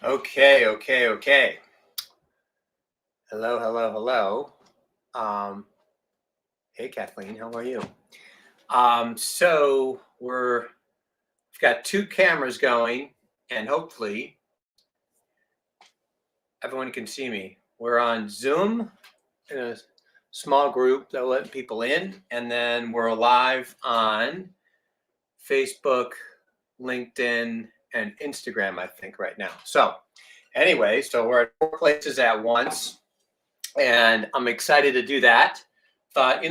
Okay. Hello. Um, hey, Kathleen, how are you? We've got two cameras going, and hopefully everyone can see me. We're on Zoom in a small group that let people in, and then we're live on Facebook, LinkedIn, and Instagram, I think, right now. So we're at 4 places at once. And I'm excited to do that. Thought,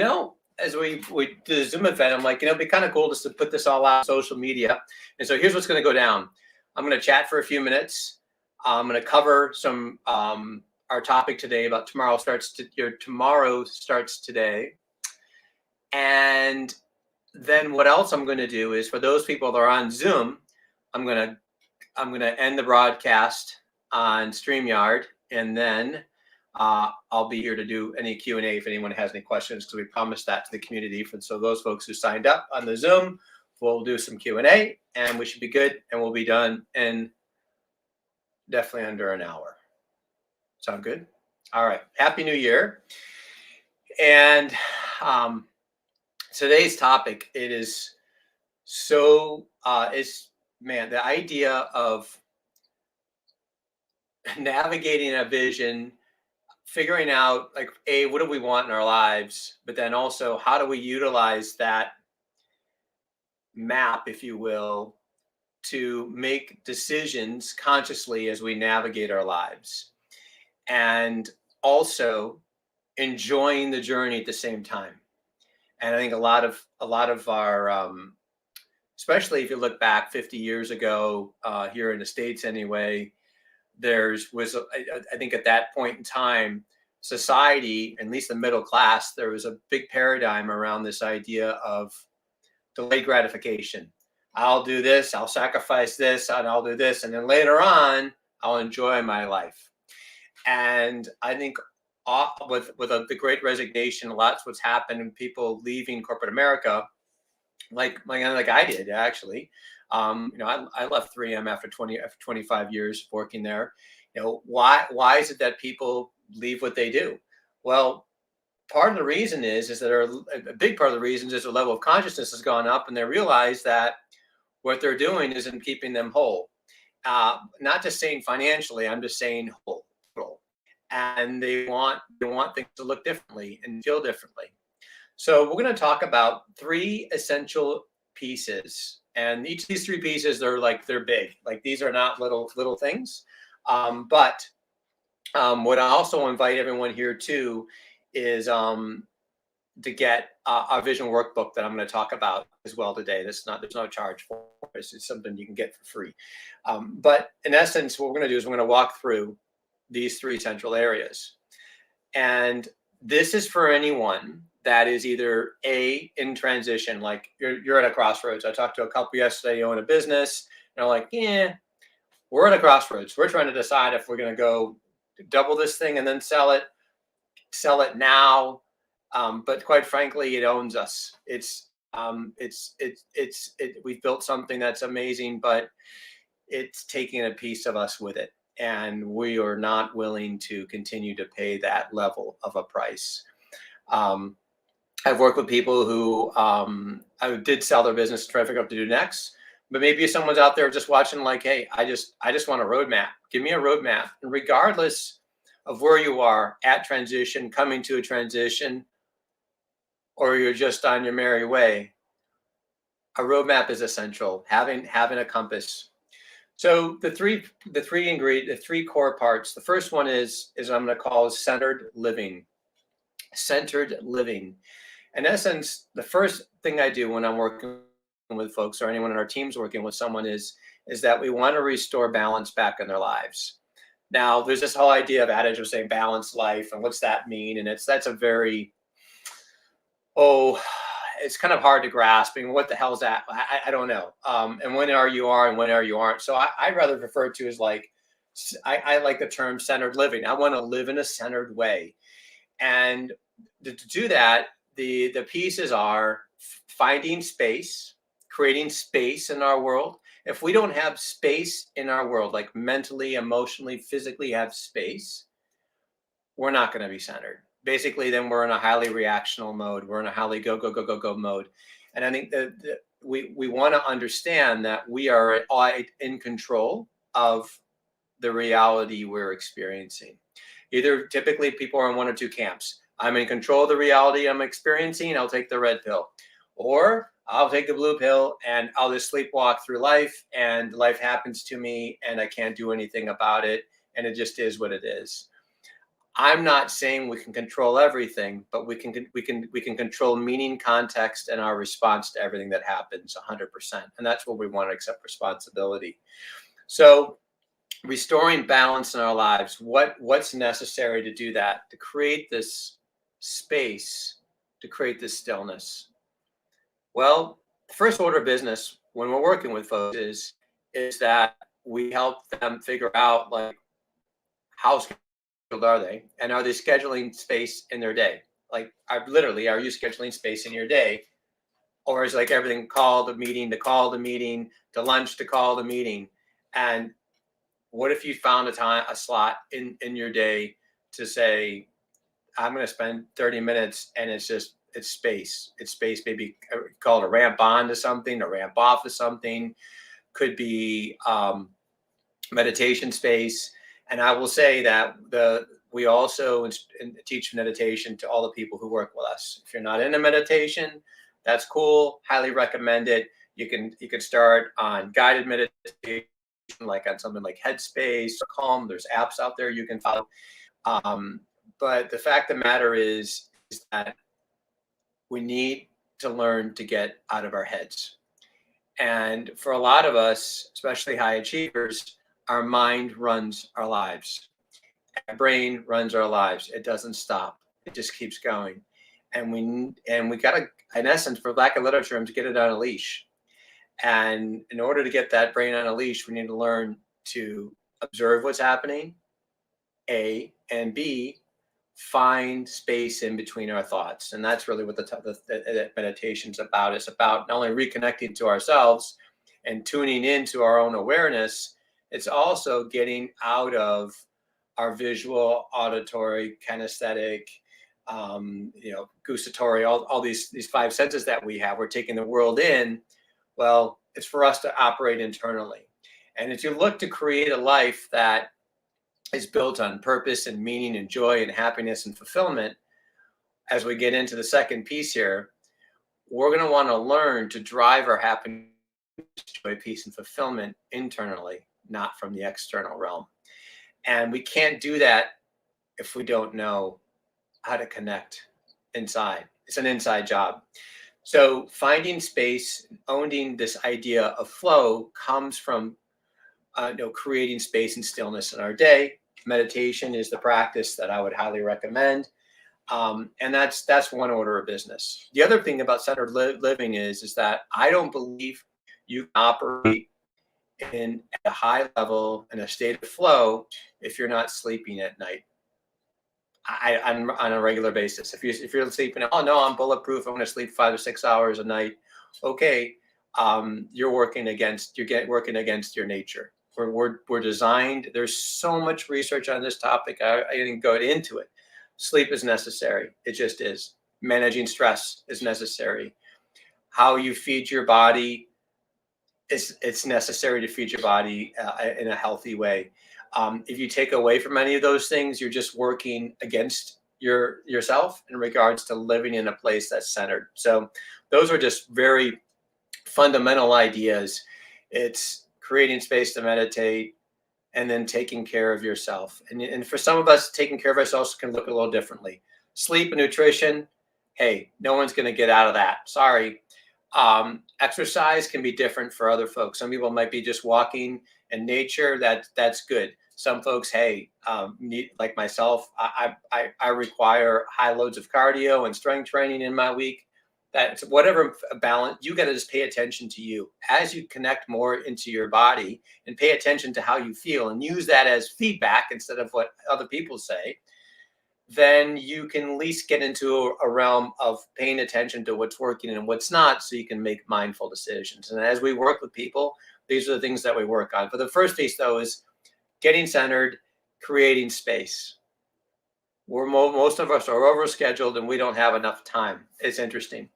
as we do the Zoom event, I'm like, it'd be kind of cool just to put this all out on social media. And so here's what's going to go down. I'm going to chat for a few minutes. I'm going to cover some our topic today about tomorrow starts today. And then what else I'm going to do is for those people that are on Zoom, I'm going to end the broadcast on StreamYard, and then I'll be here to do any Q&A if anyone has any questions, because we promised that to the community. So those folks who signed up on the Zoom, we'll do some Q&A, and we should be good, and we'll be done in definitely under an hour. Sound good? All right. Happy New Year. And today's topic, it is so, the idea of navigating a vision, figuring out like, what do we want in our lives, but then also how do we utilize that map, if you will, to make decisions consciously as we navigate our lives, and also enjoying the journey at the same time. And I think a lot of our, especially if you look back 50 years ago, here in the States anyway, I think at that point in time, society, at least the middle class, there was a big paradigm around this idea of delayed gratification. I'll do this, I'll sacrifice this, and I'll do this, and then later on, I'll enjoy my life. And I think with the Great Resignation, lots what's happened, and people leaving corporate America, like I did actually. I left 3M after 25 years working there. Why is it that people leave what they do? Well, part of the reason is that a big part of the reason is their level of consciousness has gone up, and they realize that what they're doing isn't keeping them whole. Not just saying financially, I'm just saying whole. And they want things to look differently and feel differently. So we're going to talk about 3 essential pieces, and each of these 3 pieces, they're big. Like, these are not little things. But what I also invite everyone here to is to get our vision workbook that I'm going to talk about as well today. There's no charge for this. It's something you can get for free. But in essence, what we're going to do is we're going to walk through these 3 central areas. And this is for anyone that is either in transition, like you're at a crossroads. I talked to a couple yesterday who own a business, and they're like, we're at a crossroads. We're trying to decide if we're going to go double this thing and then sell it now. But quite frankly, it owns us. We've built something that's amazing, but it's taking a piece of us with it. And we are not willing to continue to pay that level of a price. I've worked with people who did sell their business to try to figure out what to do next. But maybe someone's out there just watching like, hey, I just want a roadmap. Give me a roadmap. And regardless of where you are at transition, coming to a transition, or you're just on your merry way, a roadmap is essential. Having a compass. So the three core parts. The first one is I'm going to call centered living. Centered living. In essence, the first thing I do when I'm working with folks, or anyone in our team's working with someone, is that we want to restore balance back in their lives. Now, there's this whole idea of adage of saying balanced life, and what's that mean? And that's a very, it's kind of hard to grasp. I mean, what the hell is that? I don't know. And when you are and when you aren't. So I rather refer to as like, I like the term centered living. I want to live in a centered way. And to do that, the pieces are finding space, creating space in our world. If we don't have space in our world, like mentally, emotionally, physically have space, we're not going to be centered. Basically, then we're in a highly reactional mode. We're in a highly go, go, go, go, go mode. And I think that we want to understand that we are in control of the reality we're experiencing. Either typically people are in one or two camps. I'm in control of the reality I'm experiencing. I'll take the red pill, or I'll take the blue pill and I'll just sleepwalk through life, and life happens to me and I can't do anything about it. And it just is what it is. I'm not saying we can control everything, but we can control meaning, context, and our response to everything that happens 100%. And that's where we want to accept responsibility. So restoring balance in our lives, what's necessary to do that, to create this space, to create this stillness? Well, the first order of business when we're working with folks is that we help them figure out, like, how scheduled are they, and are they scheduling space in their day? Like, are you scheduling space in your day, or is, like, everything call the meeting to call the meeting to lunch to call the meeting? And what if you found a slot in your day to say, I'm going to spend 30 minutes, and it's space. It's space, maybe call it a ramp on to something, a ramp off to something. Could be meditation space. And I will say that we also teach meditation to all the people who work with us. If you're not into meditation, that's cool. Highly recommend it. You can start on guided meditation, like on something like Headspace or Calm. There's apps out there you can follow. But the fact of the matter is that we need to learn to get out of our heads. And for a lot of us, especially high achievers, our mind runs our lives. Our brain runs our lives. It doesn't stop. It just keeps going. And we got to, in essence, for lack of better terms, get it on a leash. And in order to get that brain on a leash, we need to learn to observe what's happening, A, and B, find space in between our thoughts. And that's really what the meditation's about. It's about not only reconnecting to ourselves and tuning into our own awareness, it's also getting out of our visual, auditory, kinesthetic, gustatory, all these five senses that we have. We're taking the world in. Well, it's for us to operate internally. And if you look to create a life that is built on purpose and meaning and joy and happiness and fulfillment, as we get into the second piece here, we're going to want to learn to drive our happiness, joy, peace, and fulfillment internally, not from the external realm. And we can't do that if we don't know how to connect inside. It's an inside job. So finding space, owning this idea of flow comes from creating space and stillness in our day. Meditation is the practice that I would highly recommend. And that's one order of business. The other thing about centered living is that I don't believe you can operate in a high level, in a state of flow, if you're not sleeping at night. On a regular basis. If you're sleeping, oh no, I'm bulletproof, I'm going to sleep 5 or 6 hours a night. Okay, you're working against your nature. We're designed. There's so much research on this topic. I didn't go into it. Sleep is necessary. It just is. Managing stress is necessary. How you feed your body it's necessary to feed your body in a healthy way. If you take away from any of those things, you're just working against yourself in regards to living in a place that's centered. So those are just very fundamental ideas. It's creating space to meditate and then taking care of yourself. And for some of us, taking care of ourselves can look a little differently. Sleep and nutrition, hey, no one's going to get out of that. Sorry. Exercise can be different for other folks. Some people might be just walking in nature. That's good. Some folks, hey, like myself, I require high loads of cardio and strength training in my week. That's whatever balance. You got to just pay attention to you as you connect more into your body and pay attention to how you feel and use that as feedback instead of what other people say. Then you can at least get into a realm of paying attention to what's working and what's not, so you can make mindful decisions. And as we work with people, These are the things that we work on. But the first piece, though, is getting centered, creating space. Most of us are overscheduled and we don't have enough time. It's interesting.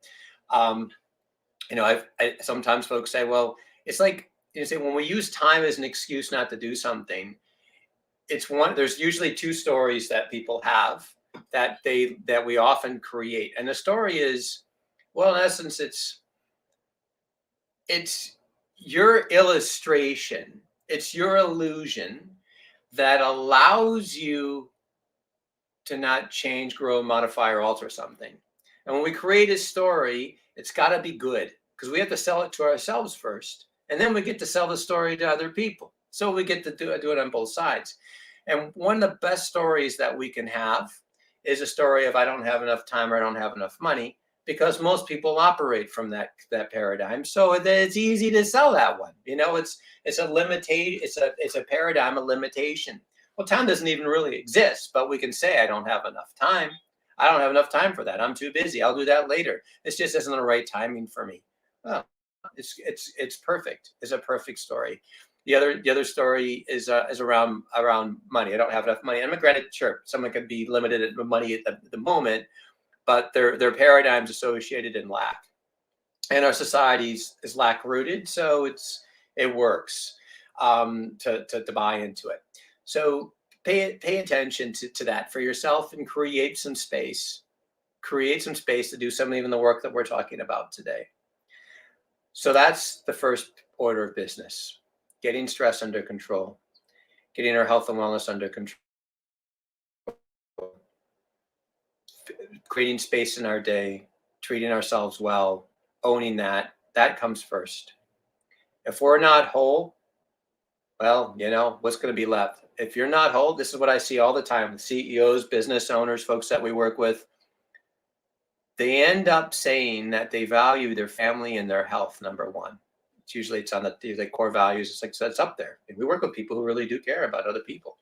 Sometimes folks say, well, it's like, say when we use time as an excuse not to do something, there's usually two stories that people have that we often create. And the story is, well, in essence, it's your illustration, it's your illusion that allows you to not change, grow, modify, or alter something. And when we create a story, it's got to be good, because we have to sell it to ourselves first, and then we get to sell the story to other people. So we get to do it on both sides. And one of the best stories that we can have is a story of I don't have enough time or I don't have enough money, because most people operate from that paradigm. So it's easy to sell that one. It's a limitation. It's a paradigm of limitation. Well, time doesn't even really exist, but we can say I don't have enough time. I don't have enough time for that. I'm too busy. I'll do that later. This just isn't the right timing for me. Well, it's perfect. It's a perfect story. The other story is around money. I don't have enough money. And granted, sure, someone could be limited at money at the moment, but their paradigms associated in lack, and our societies is lack rooted, so it works to buy into it. So pay attention to that for yourself and create some space. Create some space to do some even the work that we're talking about today. So that's the first order of business: getting stress under control, getting our health and wellness under control, creating space in our day, treating ourselves well, owning that comes first. If we're not whole, well, what's going to be left? If you're not whole, this is what I see all the time with CEOs, business owners, folks that we work with. They end up saying that they value their family and their health, number one. It's on the core values. It's like, so it's up there. And we work with people who really do care about other people.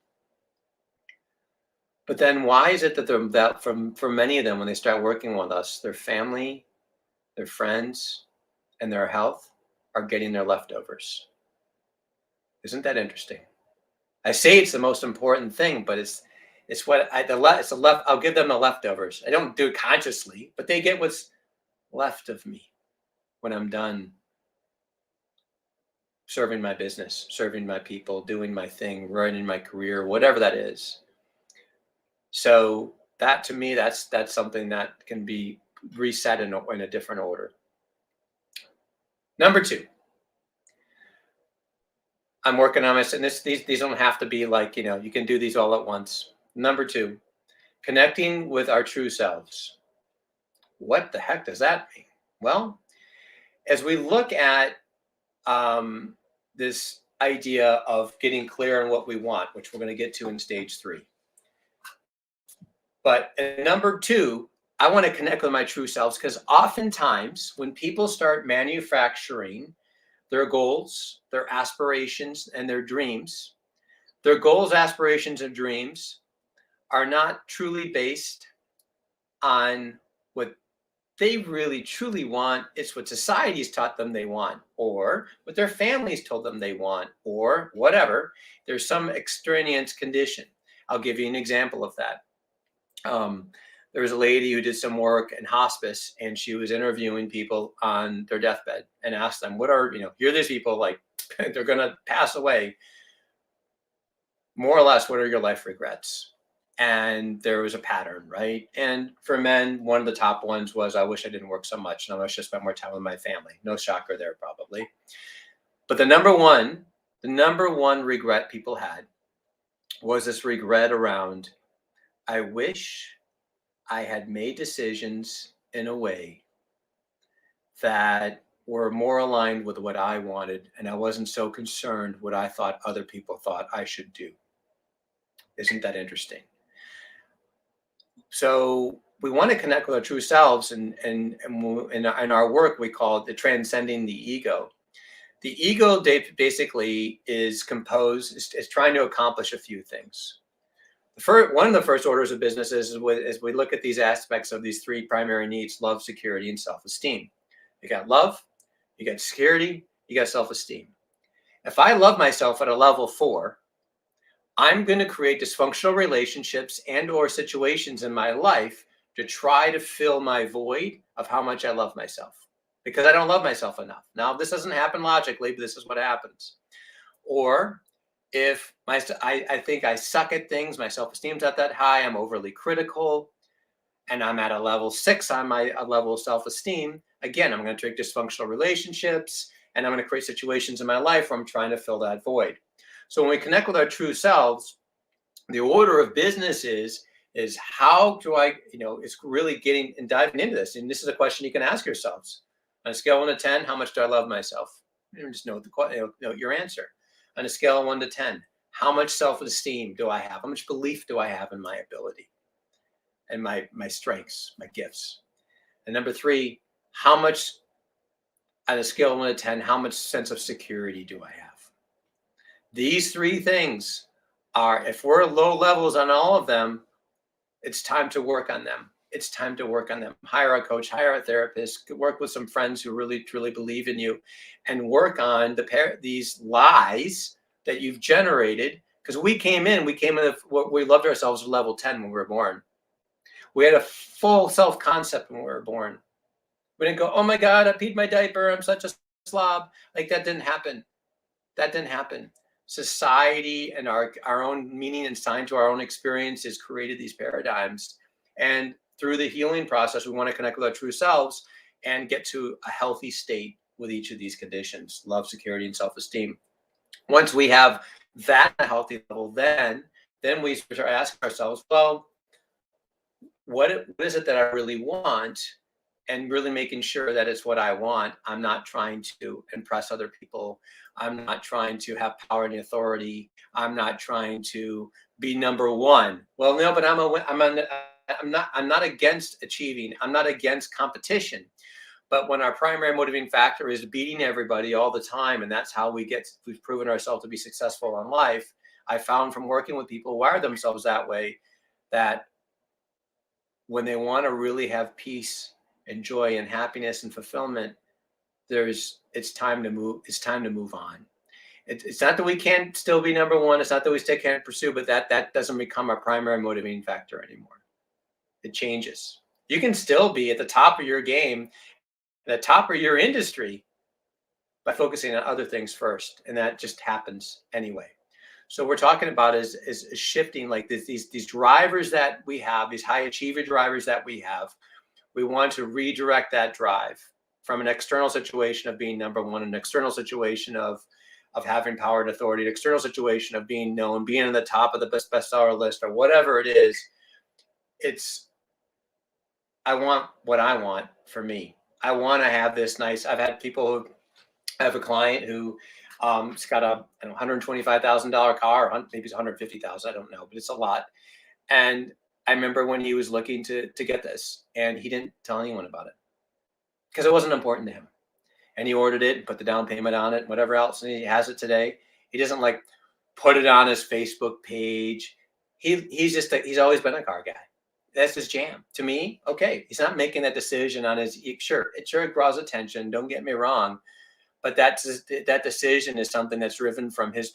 But then why is it that for many of them, when they start working with us, their family, their friends, and their health are getting their leftovers? Isn't that interesting? I say it's the most important thing, but it's I'll give them the leftovers. I don't do it consciously, but they get what's left of me when I'm done serving my business, serving my people, doing my thing, running my career, whatever that is. So that, to me, that's something that can be reset in a different order. Number two, I'm working on this, and these don't have to be like, you can do these all at once. Number two, connecting with our true selves. What the heck does that mean? Well, as we look at this idea of getting clear on what we want, which we're going to get to in stage 3. But number 2, I want to connect with my true selves, because oftentimes when people start manufacturing their goals, their aspirations, and their dreams, their goals, aspirations, and dreams are not truly based on what they really truly want. It's what society's taught them they want, or what their families told them they want, or whatever. There's some extraneous condition. I'll give you an example of that. There was a lady who did some work in hospice, and she was interviewing people on their deathbed and asked them, what are, here are these people, like, they're going to pass away. More or less, what are your life regrets? And there was a pattern, right? And for men, one of the top ones was, I wish I didn't work so much, and I wish I spent more time with my family. No shocker there, probably. But the number one regret people had was this regret around, I wish I had made decisions in a way that were more aligned with what I wanted, and I wasn't so concerned what I thought other people thought I should do. Isn't that interesting? So we want to connect with our true selves, and in our work, we call it transcending the ego. The ego basically is trying to accomplish a few things. One of the first orders of business is we look at these aspects of these 3 primary needs: love, security, and self-esteem. You got love, you got security, you got self-esteem. If I love myself at a level 4, I'm going to create dysfunctional relationships and or situations in my life to try to fill my void of how much I love myself, because I don't love myself enough. Now, this doesn't happen logically, but this is what happens. Or if I think I suck at things, my self-esteem's not that high, I'm overly critical, and I'm at a level 6 on my level of self-esteem, again, I'm going to take dysfunctional relationships and I'm going to create situations in my life where I'm trying to fill that void. So when we connect with our true selves, the order of business is how do I, it's really getting and diving into this. And this is a question you can ask yourselves. On a scale of 1 to 10, how much do I love myself? You just note your answer. On a scale of 1 to 10, how much self-esteem do I have? How much belief do I have in my ability and my strengths, my gifts? And number 3, how much, on a scale of 1 to 10, how much sense of security do I have? These 3 things are, if we're low levels on all of them, it's time to work on them. It's time to work on them. Hire a coach, hire a therapist, work with some friends who really, truly believe in you, and work on these lies that you've generated. Because we came in we loved ourselves at level 10 when we were born. We had a full self-concept when we were born. We didn't go, oh my God, I peed my diaper, I'm such a slob. Like, that didn't happen. That didn't happen. Society and our own meaning and sign to our own experiences created these paradigms. And through the healing process, we want to connect with our true selves and get to a healthy state with each of these conditions: love, security, and self-esteem. Once we have that at a healthy level, then we start asking ourselves, well, what is it that I really want? And really making sure that it's what I want. I'm not trying to impress other people. I'm not trying to have power and authority. I'm not trying to be number one. Well, no, but I'm not against achieving. I'm not against competition. But when our primary motivating factor is beating everybody all the time, and that's how we've proven ourselves to be successful in life, I found from working with people who wire themselves that way, that when they want to really have peace and joy and happiness and fulfillment, it's time to move. It's time to move on. It's not that we can't still be number one. It's not that we still can't pursue, but that doesn't become our primary motivating factor anymore. It changes. You can still be at the top of your game, at the top of your industry, by focusing on other things first, and that just happens anyway. So we're talking about is shifting, like these drivers that we have, these high achiever drivers that we have. We want to redirect that drive from an external situation of being number one, an external situation of having power and authority, an external situation of being known, being in the top of the bestseller list, or whatever it is. I want what I want for me. I want to have this nice. I've had people who, I have a client who has got a $125,000 car, maybe it's $150,000, I don't know, but it's a lot. And I remember when he was looking to get this, and he didn't tell anyone about it because it wasn't important to him. And he ordered it, put the down payment on it, whatever else, and he has it today. He doesn't like put it on his Facebook page. He's always been a car guy. That's his jam. To me, okay, he's not making that decision on his. Sure, it draws attention. Don't get me wrong, but that decision is something that's driven from his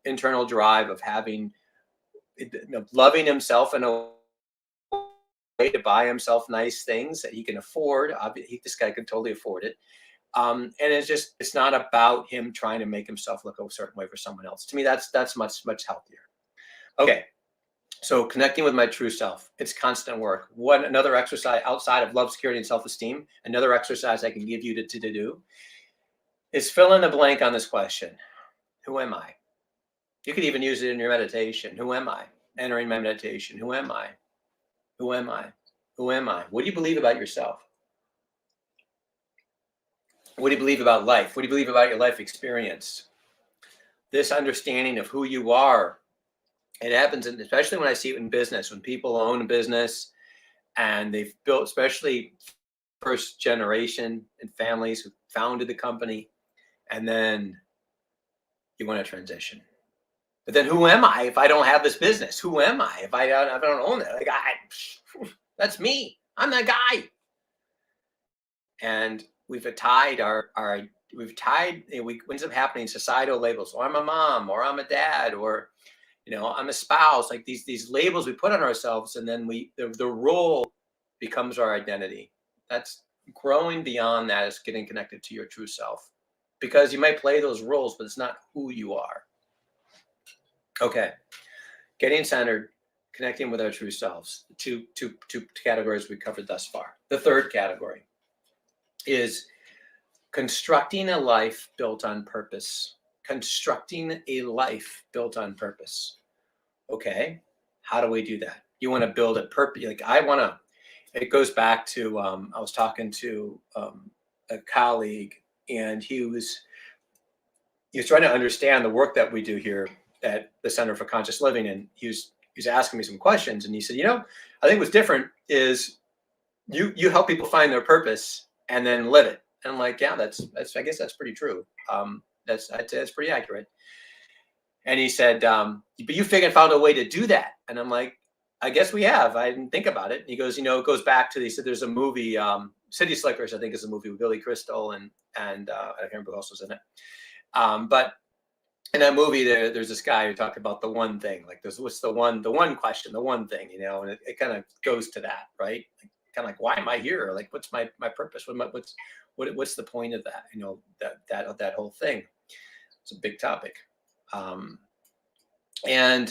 internal drive of loving himself in a way to buy himself nice things that he can afford. This guy could totally afford it. And it's not about him trying to make himself look a certain way for someone else. To me, that's much, much healthier. Okay. So connecting with my true self, it's constant work. Another exercise outside of love, security, and self-esteem, another exercise I can give you to do is fill in the blank on this question. Who am I? You could even use it in your meditation. Who am I? Entering my meditation. Who am I? Who am I? Who am I? What do you believe about yourself? What do you believe about life? What do you believe about your life experience? This understanding of who you are, it happens, especially when I see it in business, when people own a business and they've built, especially first generation and families who founded the company, and then you want to transition. But then who am I if I don't have this business? Who am I if I don't own it? Like, that's me. I'm that guy. And we've tied our we've tied, we ends up happening societal labels. Or I'm a mom, or I'm a dad, or I'm a spouse. Like these labels we put on ourselves, and then the role becomes our identity. That's growing beyond that is getting connected to your true self, because you might play those roles, but it's not who you are. Okay, getting centered, connecting with our true selves. Two categories we covered thus far. The third category is constructing a life built on purpose. Constructing a life built on purpose. Okay, how do we do that? You want to build a purpose. Like it goes back to, I was talking to a colleague, and he was trying to understand the work that we do here at the Center for Conscious Living. And he was asking me some questions, and he said, I think what's different is you help people find their purpose and then live it. And I'm like, yeah, that's I guess that's pretty true. I'd say that's pretty accurate. And he said, but you found a way to do that. And I'm like, I guess we have. I didn't think about it. And he goes, it goes back to, he said, there's a movie, City Slickers, I think is a movie with Billy Crystal and I can't remember who else was in it. But in that movie, there's this guy who talked about the one thing, like what's the one question, the one thing, and it kind of goes to that, right? Kind of like, why am I here? Like, what's my purpose? What's the point of that? That whole thing. It's a big topic. And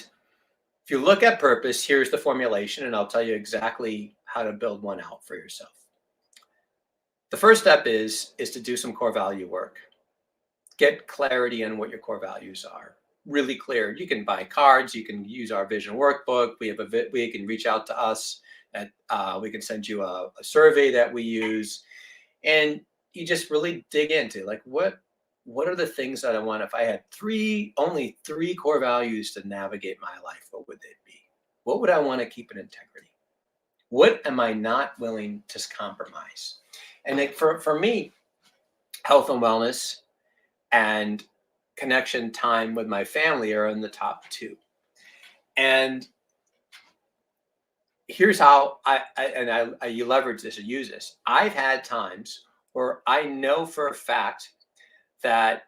if you look at purpose, here's the formulation, and I'll tell you exactly how to build one out for yourself. The first step is to do some core value work. Get clarity on what your core values are. Really clear. You can buy cards. You can use our vision workbook. We can reach out to us. We can send you a survey that we use, and you just really dig into like what are the things that I want? If I had only three core values to navigate my life, what would they be? What would I want to keep in integrity? What am I not willing to compromise? And like for me, health and wellness and connection time with my family are in the top two. And here's how you leverage this and use this. I've had times where I know for a fact that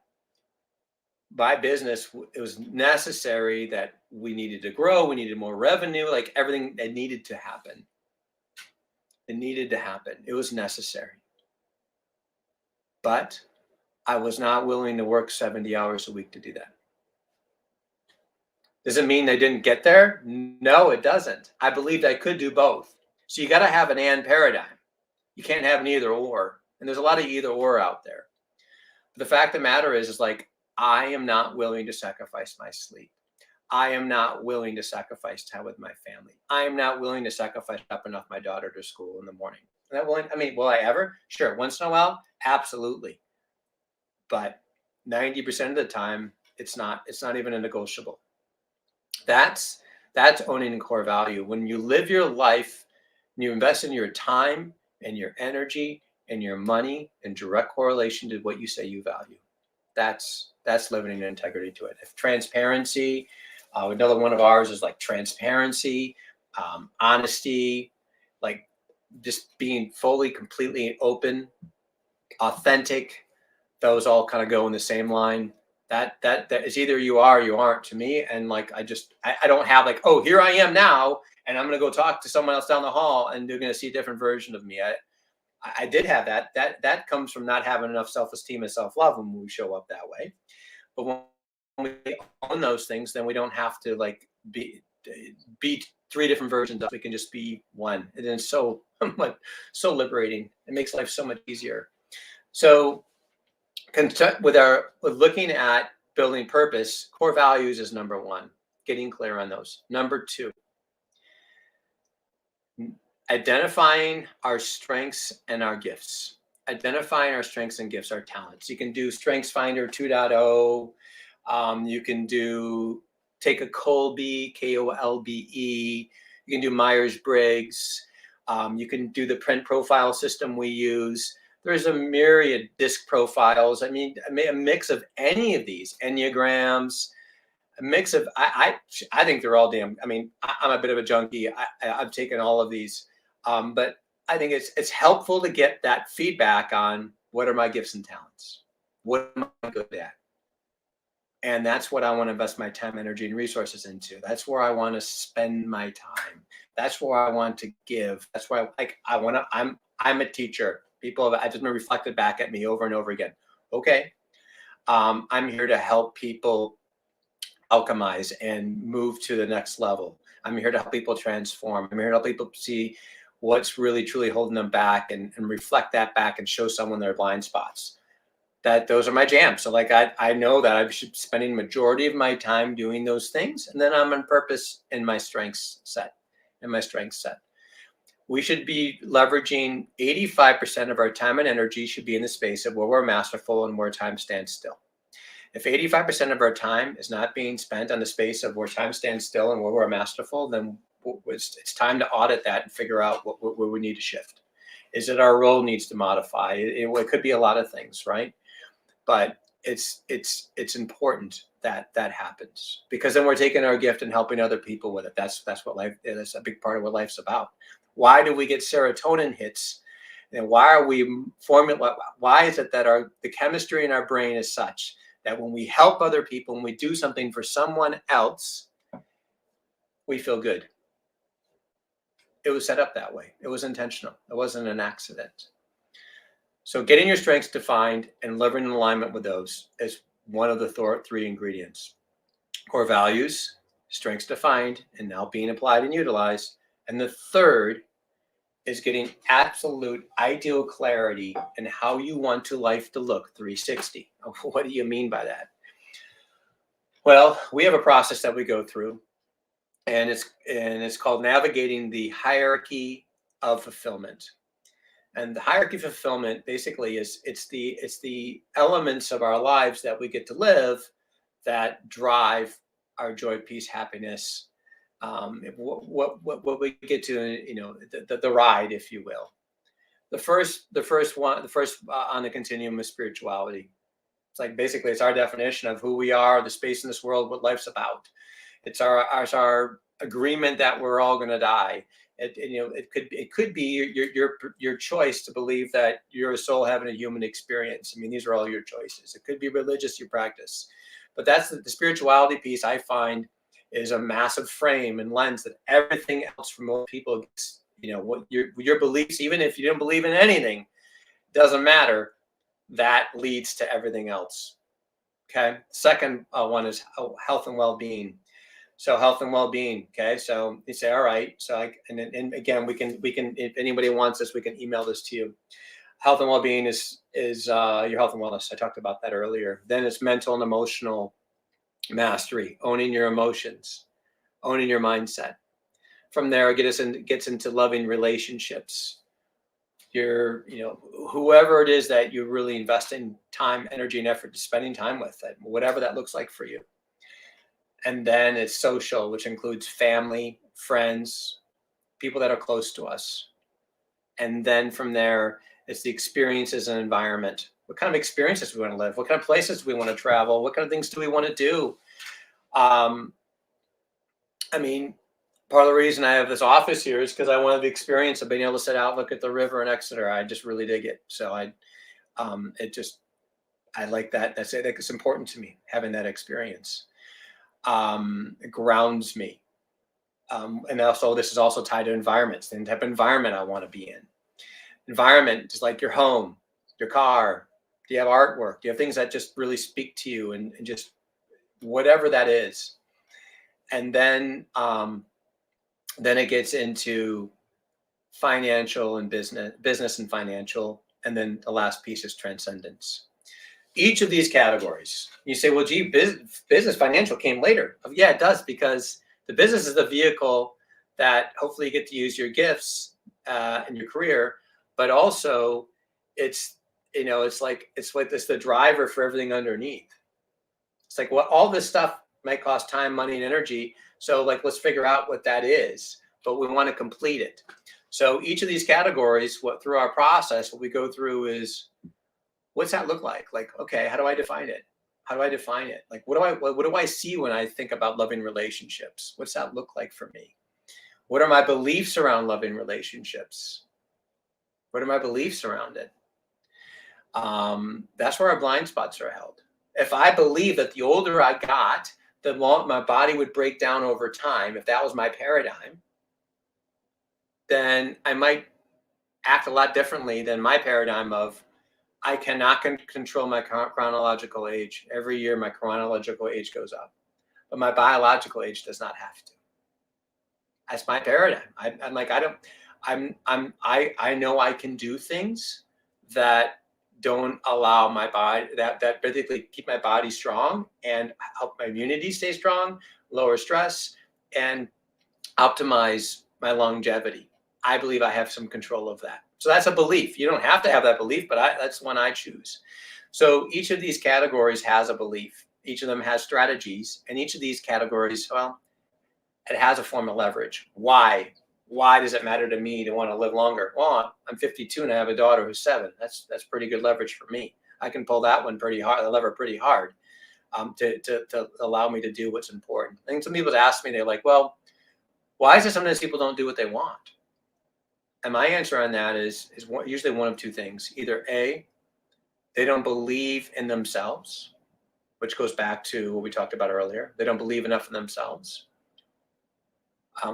my business, it was necessary, that we needed to grow, we needed more revenue, like everything that needed to happen. It needed to happen. It was necessary. But I was not willing to work 70 hours a week to do that. Does it mean they didn't get there? No, it doesn't. I believed I could do both. So you got to have an and paradigm. You can't have an either or. And there's a lot of either or out there. But the fact of the matter is like, I am not willing to sacrifice my sleep. I am not willing to sacrifice time with my family. I am not willing to sacrifice dropping off my daughter to school in the morning. Will I ever? Sure. Once in a while, absolutely. But 90% of the time, it's not even a negotiable. That's owning a core value. When you live your life and you invest in your time and your energy and your money in direct correlation to what you say you value, that's living in integrity to it. If transparency, another one of ours is like transparency, honesty, like just being fully, completely open, authentic. Those all kind of go in the same line. That is either you are or you aren't to me. And like, I don't have like, oh, here I am now, and I'm going to go talk to someone else down the hall and they're going to see a different version of me. I did have that. That comes from not having enough self-esteem and self-love when we show up that way. But when we own those things, then we don't have to like be three different versions. We can just be one. And it's so liberating. It makes life so much easier. So with looking at building purpose, core values is number one, getting clear on those. Number two, identifying our strengths and our gifts. Identifying our strengths and gifts, our talents. You can do Strengths Finder 2.0. You can take a Kolbe, Kolbe. You can do Myers-Briggs. You can do the print profile system we use. There's a myriad disc profiles. I mean, a mix of any of these, Enneagrams, a mix of, I think they're all damn, I'm a bit of a junkie. I've taken all of these, but I think it's helpful to get that feedback on what are my gifts and talents. What am I good at? And that's what I want to invest my time, energy, and resources into. That's where I want to spend my time. That's where I want to give. That's where I want to. I'm a teacher. People have just been reflected back at me over and over again. Okay, I'm here to help people alchemize and move to the next level. I'm here to help people transform. I'm here to help people see what's really truly holding them back, and reflect that back and show someone their blind spots. That those are my jams. So like I know that I should be spending majority of my time doing those things, and then I'm on purpose in my strengths set. In my strengths set, we should be leveraging 85% of our time and energy should be in the space of where we're masterful and where time stands still. If 85% of our time is not being spent on the space of where time stands still and where we're masterful, then it's time to audit that and figure out where we need to shift. Is it our role needs to modify? It could be a lot of things, right? But it's important that that happens, because then we're taking our gift and helping other people with it. That's what life is. A big part of what life's about. Why do we get serotonin hits, and why are we forming? Why is it that the chemistry in our brain is such that when we help other people and we do something for someone else, we feel good? It was set up that way. It was intentional. It wasn't an accident. So getting your strengths defined and living in alignment with those is one of the three ingredients. Core values, strengths defined, and now being applied and utilized. And the third is getting absolute ideal clarity in how you want to life to look 360. What do you mean by that? Well, we have a process that we go through, and it's called navigating the hierarchy of fulfillment. And the hierarchy of fulfillment basically is it's the elements of our lives that we get to live that drive our joy, peace, happiness. What we get to, the ride, if you will. The first on the continuum is spirituality. It's like basically it's our definition of who we are, the space in this world, what life's about. It's our agreement that we're all going to die. It could be your choice to believe that you're a soul having a human experience. I mean, these are all your choices. It could be religious, your practice, but that's the spirituality piece. I find is a massive frame and lens that everything else for most people gets. What your beliefs, even if you don't believe in anything, doesn't matter. That leads to everything else. Okay. Second one is health and well-being. So health and well-being. Okay. So you say, all right. So and again, we can, if anybody wants this, we can email this to you. Health and well-being is your health and wellness. I talked about that earlier. Then it's mental and emotional mastery, owning your emotions, owning your mindset. From there, it gets into loving relationships. Whoever it is that you're really investing time, energy, and effort to spending time with, whatever that looks like for you. And then it's social, which includes family, friends, people that are close to us. And then from there, it's the experiences and environment. What kind of experiences we want to live? What kind of places do we want to travel? What kind of things do we want to do? I mean, part of the reason I have this office here is because I wanted the experience of being able to sit out, look at the river in Exeter. I just really dig it. So I like that. It's important to me, having that experience. It grounds me. And also, this is also tied to environments, the type of environment I want to be in. Environment is like your home, your car. Do you have artwork? Do you have things that just really speak to you, and just whatever that is? And then it gets into financial and business and financial. And then the last piece is transcendence. Each of these categories, you say, well, gee, business financial came later. Yeah, it does, because the business is the vehicle that hopefully you get to use your gifts in your career, but also it's the driver for everything underneath. It's like, well, all this stuff might cost time, money, and energy. So let's figure out what that is, but we want to complete it. So each of these categories, through our process, what we go through is, what's that look like? Okay, how do I define it? How do I define it? What do I see when I think about loving relationships? What's that look like for me? What are my beliefs around loving relationships? What are my beliefs around it? That's where our blind spots are held. If I believe that the older I got, the more my body would break down over time, if that was my paradigm, then I might act a lot differently than my paradigm of I cannot control my chronological age. Every year, my chronological age goes up, but my biological age does not have to. That's my paradigm. I'm like, I don't, I know I can do things that don't allow my body, that basically keep my body strong and help my immunity stay strong, lower stress, and optimize my longevity. I believe I have some control of that. So that's a belief. You don't have to have that belief, but that's one I choose. So each of these categories has a belief. Each of them has strategies, and each of these categories, well, it has a form of leverage. Why? Why does it matter to me to want to live longer? Well, I'm 52 and I have a daughter who's 7. That's pretty good leverage for me. I can pull that one pretty hard, the lever pretty hard, to allow me to do what's important. I think some people ask me, they're like, well, why is it sometimes people don't do what they want? And my answer on that is usually one of two things. Either A, they don't believe in themselves, which goes back to what we talked about earlier. They don't believe enough in themselves.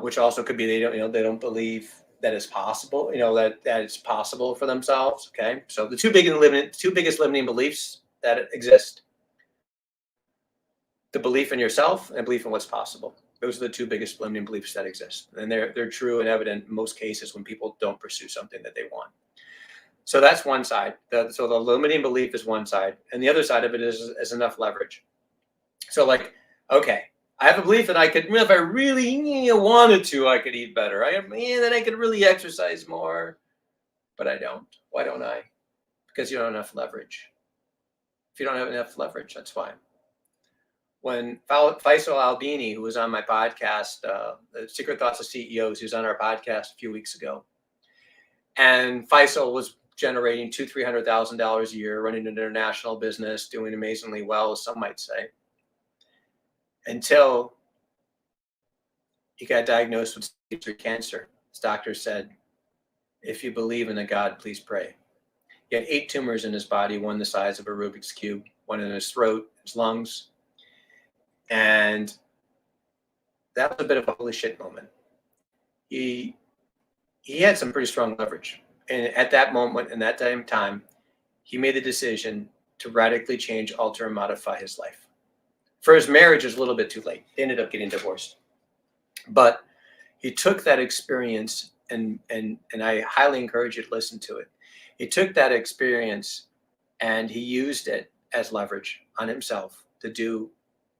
Which also could be they don't believe that it's possible, that it's possible for themselves. Okay, so the two biggest limiting beliefs that exist: the belief in yourself and belief in what's possible. Those are the two biggest limiting beliefs that exist, and they're true and evident in most cases when people don't pursue something that they want. So that's one side. So the limiting belief is one side, and the other side of it is enough leverage. So like, okay, I have a belief that I could, if I really wanted to, I could eat better. That I could really exercise more, but I don't. Why don't I? Because you don't have enough leverage. If you don't have enough leverage, that's why. When Faisal Albini, who was on my podcast, The Secret Thoughts of CEOs, he was on our podcast a few weeks ago, and Faisal was generating $200,000-300,000 a year, running an international business, doing amazingly well, as some might say, until he got diagnosed with stage 3 cancer. His doctor said, if you believe in a God, please pray. He had 8 tumors in his body, one the size of a Rubik's Cube, one in his throat, his lungs. And that was a bit of a holy shit moment. He had some pretty strong leverage. And at that moment, in that time, he made the decision to radically change, alter, and modify his life. For his marriage, it was a little bit too late. They ended up getting divorced. But he took that experience, and I highly encourage you to listen to it. He took that experience and he used it as leverage on himself to do,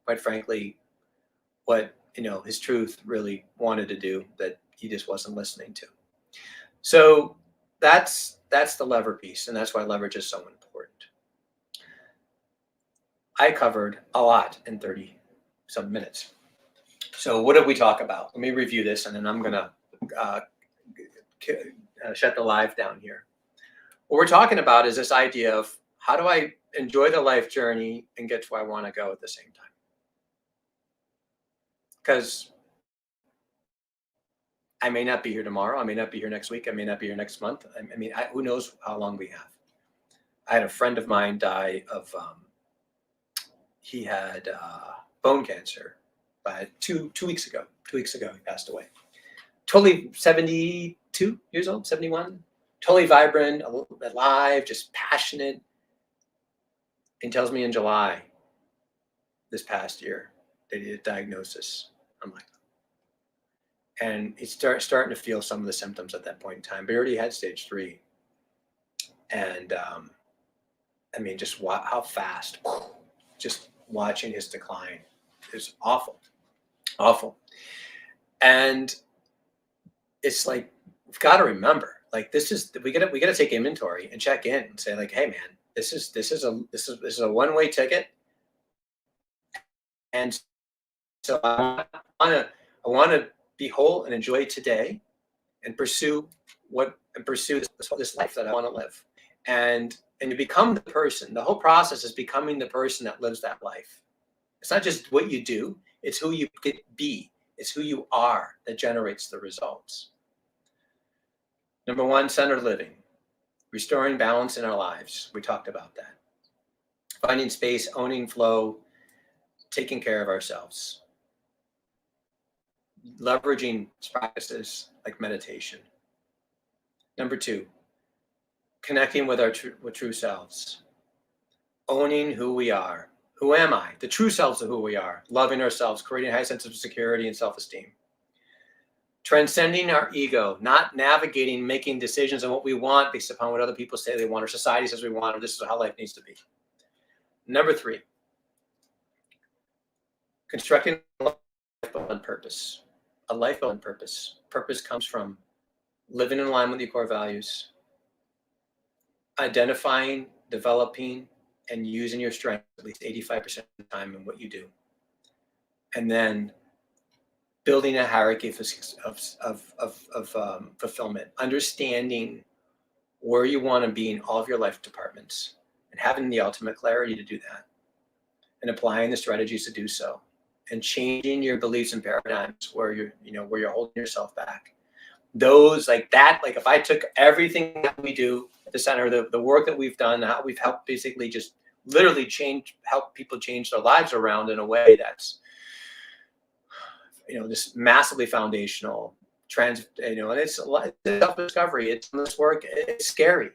quite frankly, what his truth really wanted to do that he just wasn't listening to. So that's the lever piece, and that's why leverage is so important. I covered a lot in 30 some minutes. So what did we talk about? Let me review this, and then I'm going to shut the live down here. What we're talking about is this idea of how do I enjoy the life journey and get to where I want to go at the same time? Because I may not be here tomorrow. I may not be here next week. I may not be here next month. Who knows how long we have. I had a friend of mine die of, he had bone cancer. 2 weeks ago. 2 weeks ago, he passed away. Totally 72 years old, 71. Totally vibrant, alive, just passionate. And tells me in July this past year they did a diagnosis. I'm like, and he's starting to feel some of the symptoms at that point in time. But he already had stage 3. And just how fast, just watching his decline is awful. Awful. And it's like, we've got to remember, like, we gotta take inventory and check in and say, like, hey man, this is a one-way ticket. And so I want to be whole and enjoy today and pursue this life that I want to live. And you become the person. The whole process is becoming the person that lives that life. It's not just what you do, it's who you get be. It's who you are that generates the results. Number 1, centered living. restoring balance in our lives. We talked about that. Finding space, owning flow, taking care of ourselves. Leveraging practices like meditation. Number 2, connecting with our true selves. Owning who we are. Who am I? The true selves of who we are. Loving ourselves, creating a high sense of security and self-esteem. Transcending our ego, not navigating, making decisions on what we want based upon what other people say they want, or society says we want, or this is how life needs to be. Number 3, constructing a life on purpose. A life on purpose. Purpose comes from living in line with your core values, identifying, developing, and using your strength at least 85% of the time in what you do. And then building a hierarchy of fulfillment, understanding where you want to be in all of your life departments and having the ultimate clarity to do that, and applying the strategies to do so, and changing your beliefs and paradigms where you're holding yourself back. Those like that, like if I took everything that we do at the center, the work that we've done, how we've helped basically just literally help people change their lives around in a way that's, just massively foundational, and it's a lot of self-discovery. It's this work. It's scary.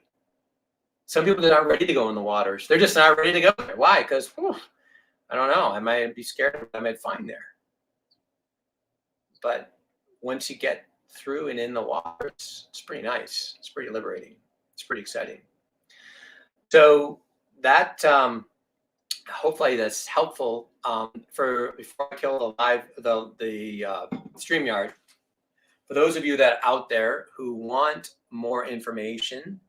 Some people are not ready to go in the waters. They're just not ready to go there. Why? Because I don't know. I might be scared of what I might find there. But once you get through and in the water, it's pretty nice. It's pretty liberating. It's pretty exciting. So that hopefully that's helpful. Before I kill the StreamYard, for those of you that are out there who want more information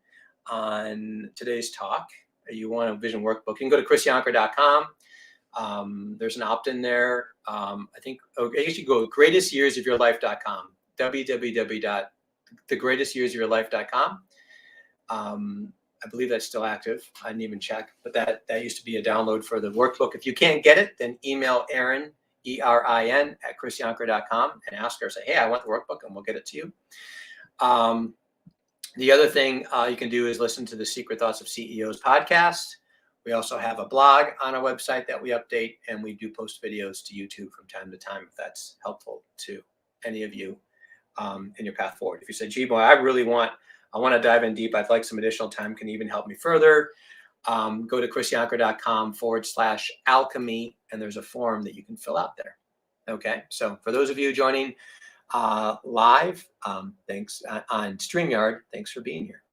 on today's talk, you want a vision workbook, you can go to chrisyonker.com. There's an opt-in there. I guess you go greatestyearsofyourlife.com, www.thegreatestyearsofyourlife.com. I believe that's still active. I didn't even check, but that used to be a download for the workbook. If you can't get it, then email Erin, ERIN, at chrisyonker.com and ask her, say, hey, I want the workbook, and we'll get it to you. The other thing you can do is listen to the Secret Thoughts of CEOs podcast. We also have a blog on our website that we update, and we do post videos to YouTube from time to time if that's helpful to any of you in your path forward. If you say, gee, boy, I want to dive in deep, I'd like some additional time, can even help me further, go to chrisyonker.com/alchemy, and there's a form that you can fill out there. Okay, so for those of you joining live, thanks on StreamYard, thanks for being here.